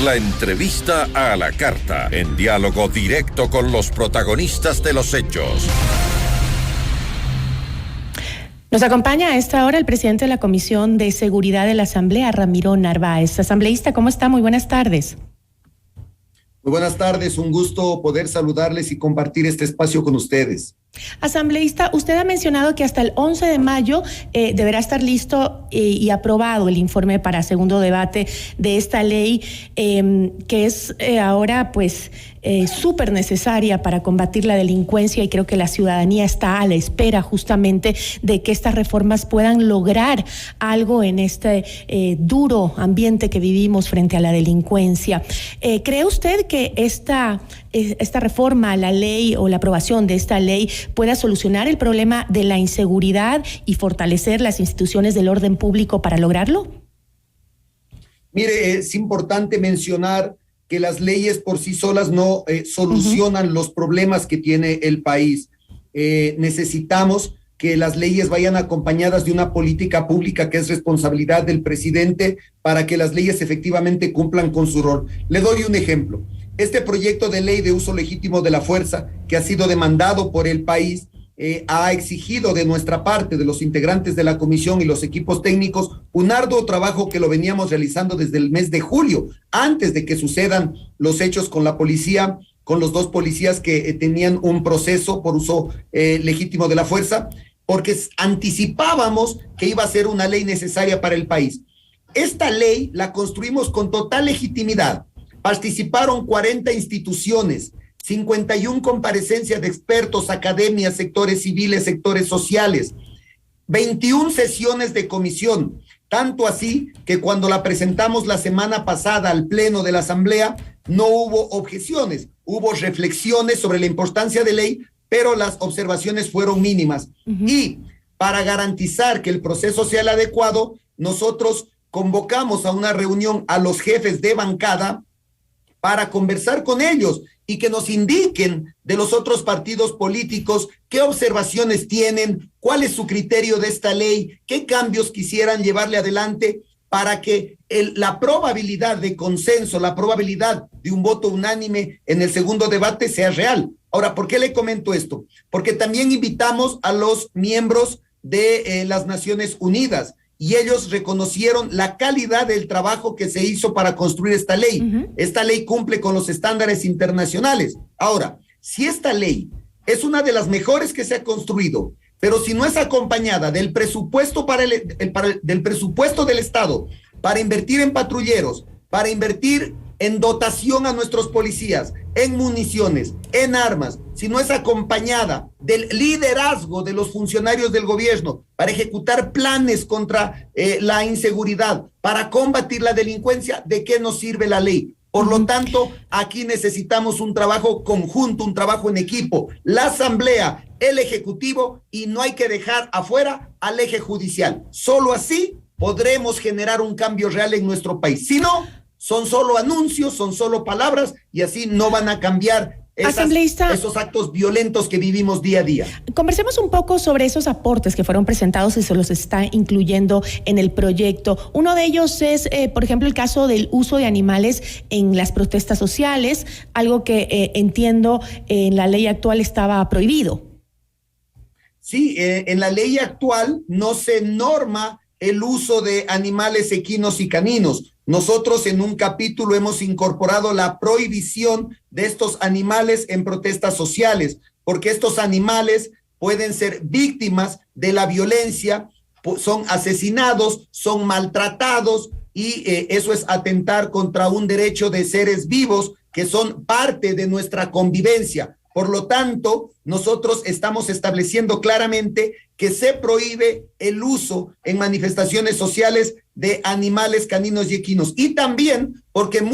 La entrevista a la carta, en diálogo directo con los protagonistas de los hechos. Nos acompaña a esta hora el presidente de la Comisión de Seguridad de la Asamblea, Ramiro Narváez. Asambleísta, ¿cómo está? Muy buenas tardes. Muy buenas tardes, un gusto poder saludarles y compartir este espacio con ustedes. Asambleísta, usted ha mencionado que hasta el 11 de mayo deberá estar listo y aprobado el informe para segundo debate de esta ley que es ahora pues súper necesaria para combatir la delincuencia, y creo que la ciudadanía está a la espera justamente de que estas reformas puedan lograr algo en este duro ambiente que vivimos frente a la delincuencia. ¿Cree usted que esta reforma a la ley o la aprobación de esta ley pueda solucionar el problema de la inseguridad y fortalecer las instituciones del orden público para lograrlo? Mire, es importante mencionar que las leyes por sí solas no solucionan los problemas que tiene el país. Necesitamos que las leyes vayan acompañadas de una política pública que es responsabilidad del presidente para que las leyes efectivamente cumplan con su rol. Le doy un ejemplo. Este proyecto de ley de uso legítimo de la fuerza, que ha sido demandado por el país, ha exigido de nuestra parte, de los integrantes de la comisión y los equipos técnicos, un arduo trabajo que lo veníamos realizando desde el mes de julio, antes de que sucedan los hechos con la policía, con los dos policías que tenían un proceso por uso legítimo de la fuerza, porque anticipábamos que iba a ser una ley necesaria para el país. Esta ley la construimos con total legitimidad. Participaron 40 instituciones, 51 comparecencias de expertos, academias, sectores civiles, sectores sociales, 21 sesiones de comisión, tanto así que cuando la presentamos la semana pasada al Pleno de la Asamblea, no hubo objeciones, hubo reflexiones sobre la importancia de ley, pero las observaciones fueron mínimas. Y para garantizar que el proceso sea el adecuado, nosotros convocamos a una reunión a los jefes de bancada para conversar con ellos y que nos indiquen de los otros partidos políticos qué observaciones tienen, cuál es su criterio de esta ley, qué cambios quisieran llevarle adelante para que la probabilidad de consenso, la probabilidad de un voto unánime en el segundo debate sea real. Ahora, ¿por qué le comento esto? Porque también invitamos a los miembros de las Naciones Unidas, y ellos reconocieron la calidad del trabajo que se hizo para construir esta ley. Esta ley cumple con los estándares internacionales. Ahora, si esta ley es una de las mejores que se ha construido, pero si no es acompañada del presupuesto del presupuesto del Estado para invertir en patrulleros, para invertir en dotación a nuestros policías, en municiones, en armas, si no es acompañada del liderazgo de los funcionarios del gobierno para ejecutar planes contra la inseguridad, para combatir la delincuencia, ¿de qué nos sirve la ley? Por lo tanto, aquí necesitamos un trabajo conjunto, un trabajo en equipo, la Asamblea, el Ejecutivo, y no hay que dejar afuera al eje judicial. Solo así podremos generar un cambio real en nuestro país. Si no, son solo anuncios, son solo palabras, y así no van a cambiar esos actos violentos que vivimos día a día. Conversemos un poco sobre esos aportes que fueron presentados y se los está incluyendo en el proyecto. Uno de ellos es, por ejemplo, el caso del uso de animales en las protestas sociales, algo que entiendo en la ley actual estaba prohibido. Sí, en la ley actual no se norma el uso de animales equinos y caninos. Nosotros en un capítulo hemos incorporado la prohibición de estos animales en protestas sociales, porque estos animales pueden ser víctimas de la violencia, son asesinados, son maltratados, y eso es atentar contra un derecho de seres vivos que son parte de nuestra convivencia. Por lo tanto, nosotros estamos estableciendo claramente que se prohíbe el uso en manifestaciones sociales de animales caninos y equinos. Y también porque en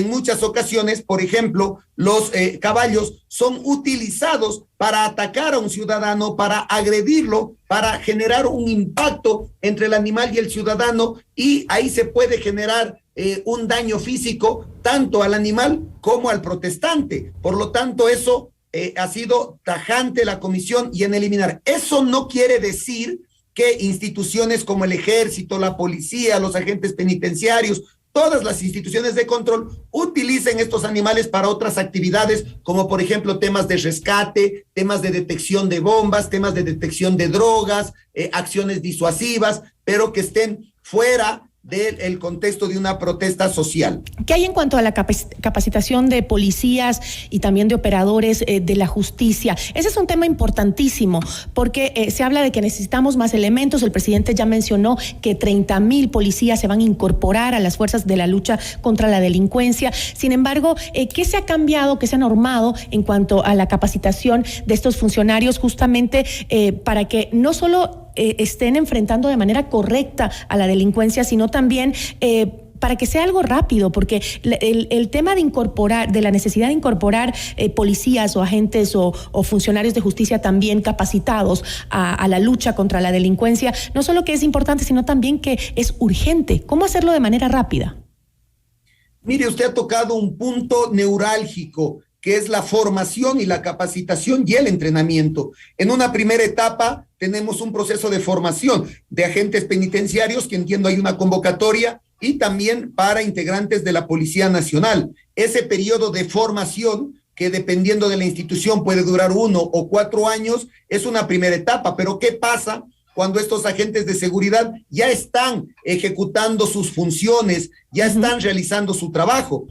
muchas ocasiones, por ejemplo, los caballos son utilizados para atacar a un ciudadano, para agredirlo, para generar un impacto entre el animal y el ciudadano, y ahí se puede generar un daño físico tanto al animal como al protestante. Por lo tanto, eso ha sido tajante la comisión y en eliminar. Eso no quiere decir que instituciones como el ejército, la policía, los agentes penitenciarios, todas las instituciones de control utilicen estos animales para otras actividades, como por ejemplo temas de rescate, temas de detección de bombas, temas de detección de drogas, acciones disuasivas, pero que estén fuera del contexto de una protesta social. ¿Qué hay en cuanto a la capacitación de policías y también de operadores de la justicia? Ese es un tema importantísimo porque se habla de que necesitamos más elementos. El presidente ya mencionó que 30,000 policías se van a incorporar a las fuerzas de la lucha contra la delincuencia. Sin embargo, ¿qué se ha cambiado, qué se ha normado en cuanto a la capacitación de estos funcionarios justamente para que no solo estén enfrentando de manera correcta a la delincuencia, sino también para que sea algo rápido? Porque el tema de la necesidad de incorporar policías o agentes o funcionarios de justicia también capacitados a la lucha contra la delincuencia, no solo que es importante, sino también que es urgente. ¿Cómo hacerlo de manera rápida? Mire, usted ha tocado un punto neurálgico, que es la formación y la capacitación y el entrenamiento. En una primera etapa tenemos un proceso de formación de agentes penitenciarios, que entiendo hay una convocatoria, y también para integrantes de la Policía Nacional. Ese periodo de formación, que dependiendo de la institución puede durar 1 o 4 años, es una primera etapa. Pero ¿qué pasa cuando estos agentes de seguridad ya están ejecutando sus funciones, ya están realizando su trabajo?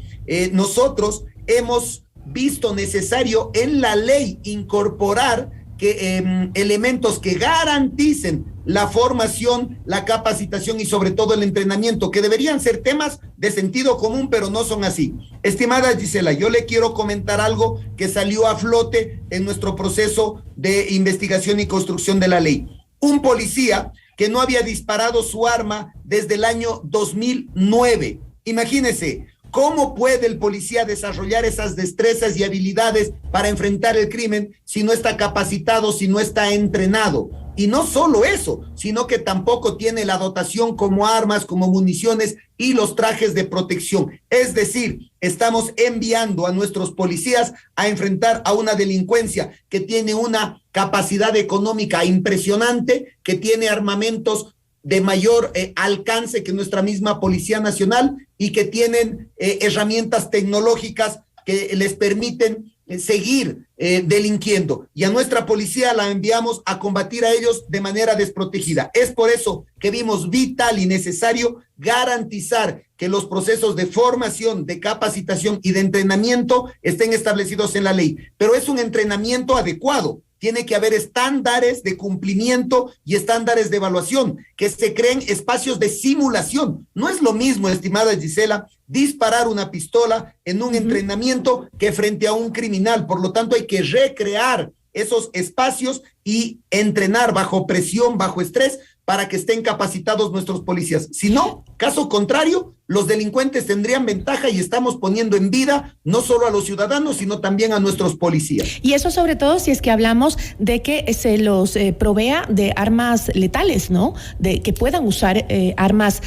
Nosotros hemos visto necesario en la ley incorporar elementos que garanticen la formación, la capacitación y sobre todo el entrenamiento, que deberían ser temas de sentido común, pero no son así. Estimada Gisela, yo le quiero comentar algo que salió a flote en nuestro proceso de investigación y construcción de la ley. Un policía que no había disparado su arma desde el año 2009. Imagínese, ¿cómo puede el policía desarrollar esas destrezas y habilidades para enfrentar el crimen si no está capacitado, si no está entrenado? Y no solo eso, sino que tampoco tiene la dotación como armas, como municiones y los trajes de protección. Es decir, estamos enviando a nuestros policías a enfrentar a una delincuencia que tiene una capacidad económica impresionante, que tiene armamentos de mayor alcance que nuestra misma Policía Nacional y que tienen herramientas tecnológicas que les permiten seguir delinquiendo. Y a nuestra policía la enviamos a combatir a ellos de manera desprotegida. Es por eso que vimos vital y necesario garantizar que los procesos de formación, de capacitación y de entrenamiento estén establecidos en la ley. Pero es un entrenamiento adecuado. Tiene que haber estándares de cumplimiento y estándares de evaluación, que se creen espacios de simulación. No es lo mismo, estimada Gisela, disparar una pistola en un entrenamiento que frente a un criminal. Por lo tanto, hay que recrear esos espacios y entrenar bajo presión, bajo estrés, para que estén capacitados nuestros policías. Si no, caso contrario, los delincuentes tendrían ventaja y estamos poniendo en vida no solo a los ciudadanos, sino también a nuestros policías. Y eso sobre todo si es que hablamos de que se los provea de armas letales, ¿no? De que puedan usar armas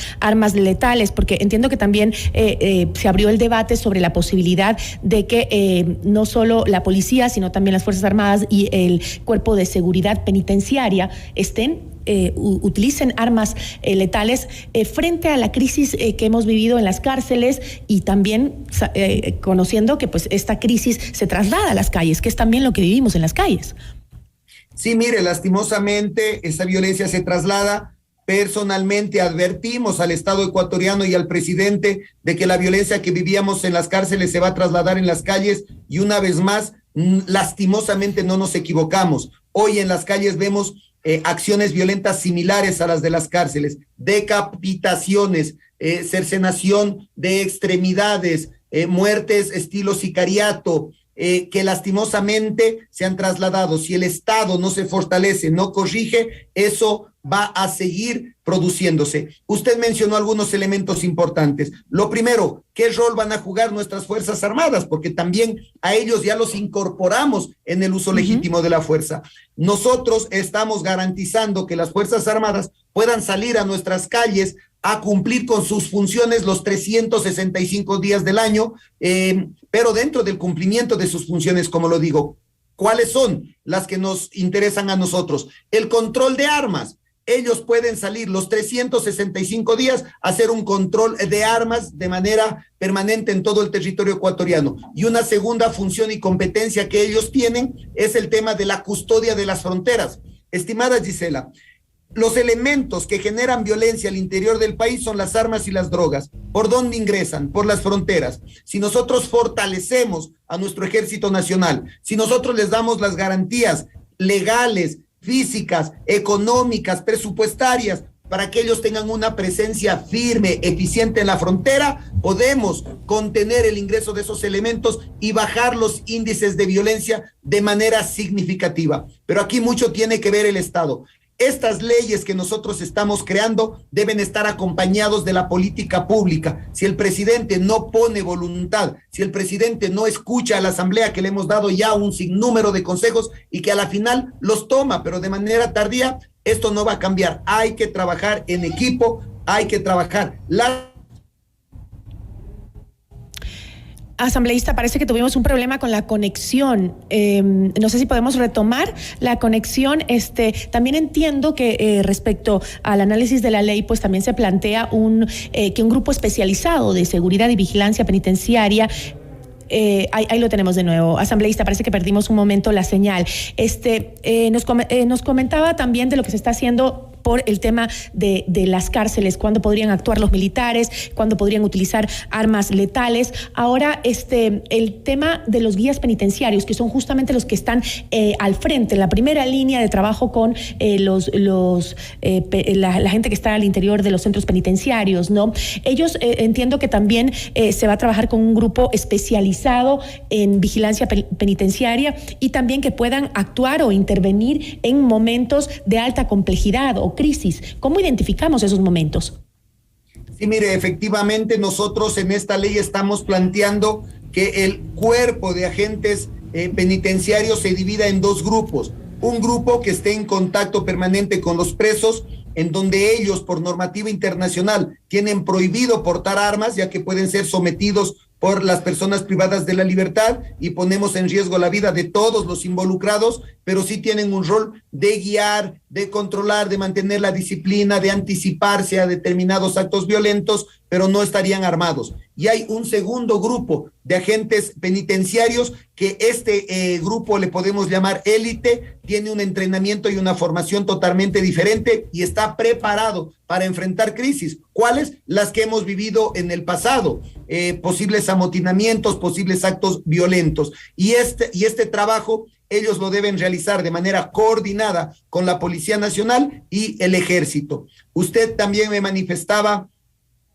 letales, porque entiendo que también se abrió el debate sobre la posibilidad de que no solo la policía, sino también las Fuerzas Armadas y el Cuerpo de Seguridad Penitenciaria utilicen armas letales frente a la crisis que hemos vivido en las cárceles y también conociendo que pues esta crisis se traslada a las calles, que es también lo que vivimos en las calles. Sí, mire, lastimosamente esa violencia se traslada. Personalmente advertimos al Estado ecuatoriano y al presidente de que la violencia que vivíamos en las cárceles se va a trasladar en las calles y una vez más, lastimosamente no nos equivocamos. Hoy en las calles vemos acciones violentas similares a las de las cárceles, decapitaciones, cercenación de extremidades, muertes estilo sicariato, que lastimosamente se han trasladado. Si el Estado no se fortalece, no corrige, eso va a seguir produciéndose. Usted mencionó algunos elementos importantes. Lo primero, ¿qué rol van a jugar nuestras Fuerzas Armadas? Porque también a ellos ya los incorporamos en el uso legítimo de la fuerza. Nosotros estamos garantizando que las Fuerzas Armadas puedan salir a nuestras calles a cumplir con sus funciones los 365 días del año, pero dentro del cumplimiento de sus funciones, como lo digo, ¿cuáles son las que nos interesan a nosotros? El control de armas. ellos pueden salir los 365 días a hacer un control de armas de manera permanente en todo el territorio ecuatoriano. Y una segunda función y competencia que ellos tienen es el tema de la custodia de las fronteras. Estimada Gisela, los elementos que generan violencia al interior del país son las armas y las drogas. ¿Por dónde ingresan? Por las fronteras. Si nosotros fortalecemos a nuestro Ejército Nacional, si nosotros les damos las garantías legales, físicas, económicas, presupuestarias, para que ellos tengan una presencia firme, eficiente en la frontera, podemos contener el ingreso de esos elementos y bajar los índices de violencia de manera significativa. Pero aquí mucho tiene que ver el Estado. Estas leyes que nosotros estamos creando deben estar acompañados de la política pública. Si el presidente no pone voluntad, si el presidente no escucha a la Asamblea, que le hemos dado ya un sinnúmero de consejos y que a la final los toma, pero de manera tardía, esto no va a cambiar. Hay que trabajar en equipo, hay que trabajar. Asambleísta, parece que tuvimos un problema con la conexión. No sé si podemos retomar la conexión. También entiendo que respecto al análisis de la ley, pues también se plantea que un grupo especializado de seguridad y vigilancia penitenciaria. Ahí lo tenemos de nuevo. Asambleísta, parece que perdimos un momento la señal. Nos comentaba también de lo que se está haciendo por el tema de las cárceles, cuándo podrían actuar los militares, cuándo podrían utilizar armas letales. Ahora, el tema de los guías penitenciarios, que son justamente los que están al frente, en la primera línea de trabajo con la gente que está al interior de los centros penitenciarios, ¿no? Ellos, entiendo que también se va a trabajar con un grupo especializado en vigilancia penitenciaria y también que puedan actuar o intervenir en momentos de alta complejidad o crisis. ¿Cómo identificamos esos momentos? Sí, mire, efectivamente nosotros en esta ley estamos planteando que el cuerpo de agentes penitenciarios se divida en dos grupos. Un grupo que esté en contacto permanente con los presos, en donde ellos, por normativa internacional, tienen prohibido portar armas, ya que pueden ser sometidos por las personas privadas de la libertad y ponemos en riesgo la vida de todos los involucrados, pero sí tienen un rol de guiar, de controlar, de mantener la disciplina, de anticiparse a determinados actos violentos, pero no estarían armados. Y hay un segundo grupo de agentes penitenciarios que grupo le podemos llamar élite, tiene un entrenamiento y una formación totalmente diferente y está preparado para enfrentar crisis. ¿Cuáles? Las que hemos vivido en el pasado, posibles amotinamientos, posibles actos violentos. Y este trabajo ellos lo deben realizar de manera coordinada con la Policía Nacional y el Ejército. Usted también me manifestaba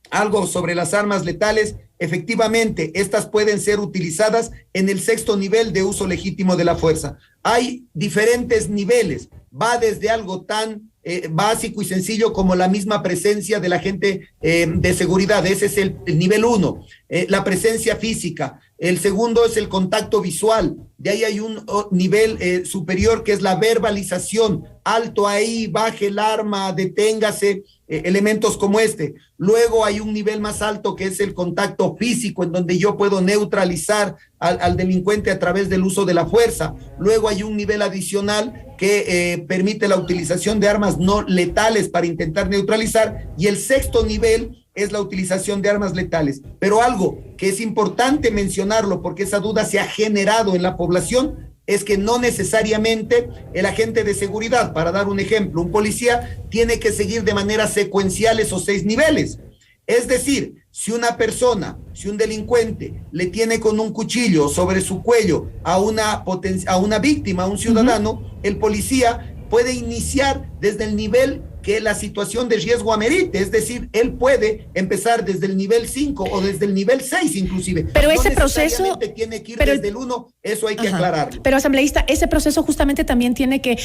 algo sobre las armas letales. Efectivamente, estas pueden ser utilizadas en el 6º nivel de uso legítimo de la fuerza. Hay diferentes niveles, va desde algo tan básico y sencillo como la misma presencia del agente de seguridad. Ese es el nivel 1, la presencia física. El segundo es el contacto visual. De ahí hay un nivel superior que es la verbalización. Alto ahí, baje el arma, deténgase, elementos como este. Luego hay un nivel más alto que es el contacto físico, en donde yo puedo neutralizar al delincuente a través del uso de la fuerza. Luego hay un nivel adicional que permite la utilización de armas no letales para intentar neutralizar. Y el 6º nivel es la utilización de armas letales. Pero algo que es importante mencionarlo, porque esa duda se ha generado en la población, es que no necesariamente el agente de seguridad, para dar un ejemplo, un policía tiene que seguir de manera secuencial esos 6 niveles. Es decir, si una persona, si un delincuente le tiene con un cuchillo sobre su cuello a una víctima, a un ciudadano, el policía puede iniciar desde el nivel que la situación de riesgo amerite, es decir, él puede empezar desde el nivel 5 o desde el nivel 6 inclusive. Pero ese proceso tiene que ir desde el 1, eso hay que aclarar. Pero asambleísta, ese proceso justamente también tiene que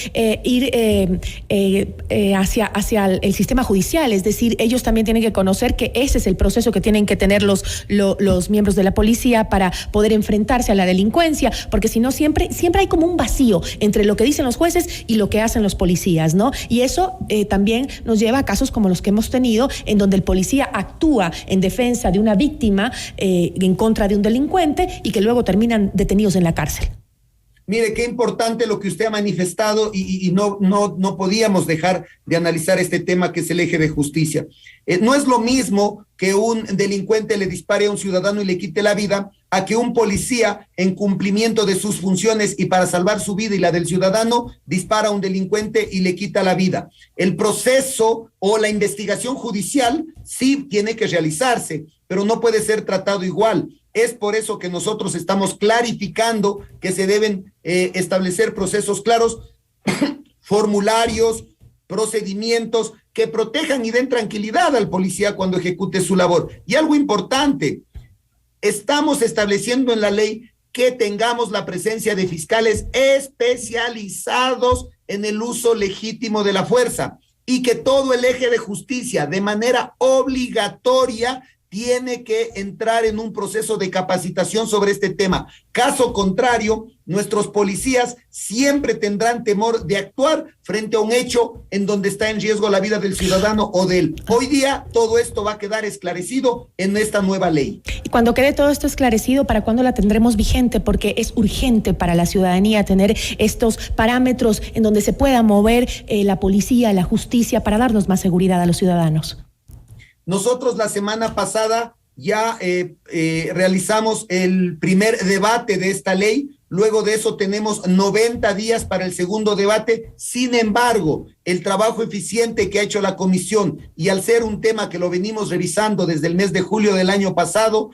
ir hacia el sistema judicial, es decir, ellos también tienen que conocer que ese es el proceso que tienen que tener los miembros de la policía para poder enfrentarse a la delincuencia, porque si no siempre hay como un vacío entre lo que dicen los jueces y lo que hacen los policías, ¿no? Y eso también nos lleva a casos como los que hemos tenido, en donde el policía actúa en defensa de una víctima en contra de un delincuente y que luego terminan detenidos en la cárcel. Mire, qué importante lo que usted ha manifestado y no podíamos dejar de analizar este tema que es el eje de justicia. No es lo mismo que un delincuente le dispare a un ciudadano y le quite la vida a que un policía en cumplimiento de sus funciones y para salvar su vida y la del ciudadano dispara a un delincuente y le quita la vida. El proceso o la investigación judicial sí tiene que realizarse, pero no puede ser tratado igual. Es por eso que nosotros estamos clarificando que se deben establecer procesos claros, formularios, procedimientos que protejan y den tranquilidad al policía cuando ejecute su labor. Y algo importante, estamos estableciendo en la ley que tengamos la presencia de fiscales especializados en el uso legítimo de la fuerza y que todo el eje de justicia de manera obligatoria tiene que entrar en un proceso de capacitación sobre este tema. Caso contrario, nuestros policías siempre tendrán temor de actuar frente a un hecho en donde está en riesgo la vida del ciudadano o de él. Hoy día todo esto va a quedar esclarecido en esta nueva ley. Y cuando quede todo esto esclarecido, ¿para cuándo la tendremos vigente? Porque es urgente para la ciudadanía tener estos parámetros en donde se pueda mover la policía, la justicia, para darnos más seguridad a los ciudadanos. Nosotros la semana pasada ya realizamos el primer debate de esta ley, luego de eso tenemos 90 días para el segundo debate. Sin embargo, el trabajo eficiente que ha hecho la comisión y al ser un tema que lo venimos revisando desde el mes de julio del año pasado,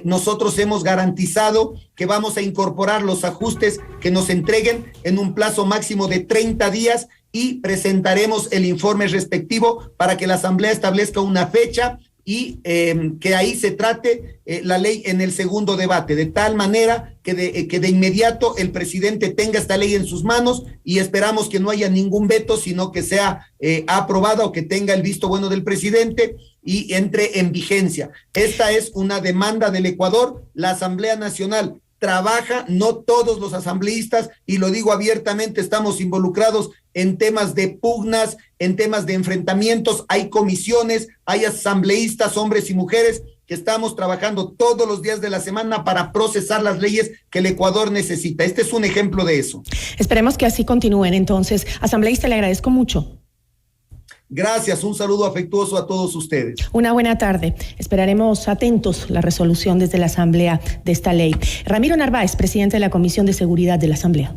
nosotros hemos garantizado que vamos a incorporar los ajustes que nos entreguen en un plazo máximo de 30 días y presentaremos el informe respectivo para que la Asamblea establezca una fecha y que ahí se trate la ley en el segundo debate, de tal manera que de inmediato el presidente tenga esta ley en sus manos y esperamos que no haya ningún veto, sino que sea aprobada o que tenga el visto bueno del presidente y entre en vigencia. Esta es una demanda del Ecuador. La Asamblea Nacional trabaja, no todos los asambleístas, y lo digo abiertamente, estamos involucrados en temas de pugnas, en temas de enfrentamientos, hay comisiones, hay asambleístas, hombres y mujeres, que estamos trabajando todos los días de la semana para procesar las leyes que el Ecuador necesita. Este es un ejemplo de eso. Esperemos que así continúen entonces. Asambleísta, le agradezco mucho. Gracias, un saludo afectuoso a todos ustedes. Una buena tarde. Esperaremos atentos la resolución desde la Asamblea de esta ley. Ramiro Narváez, presidente de la Comisión de Seguridad de la Asamblea.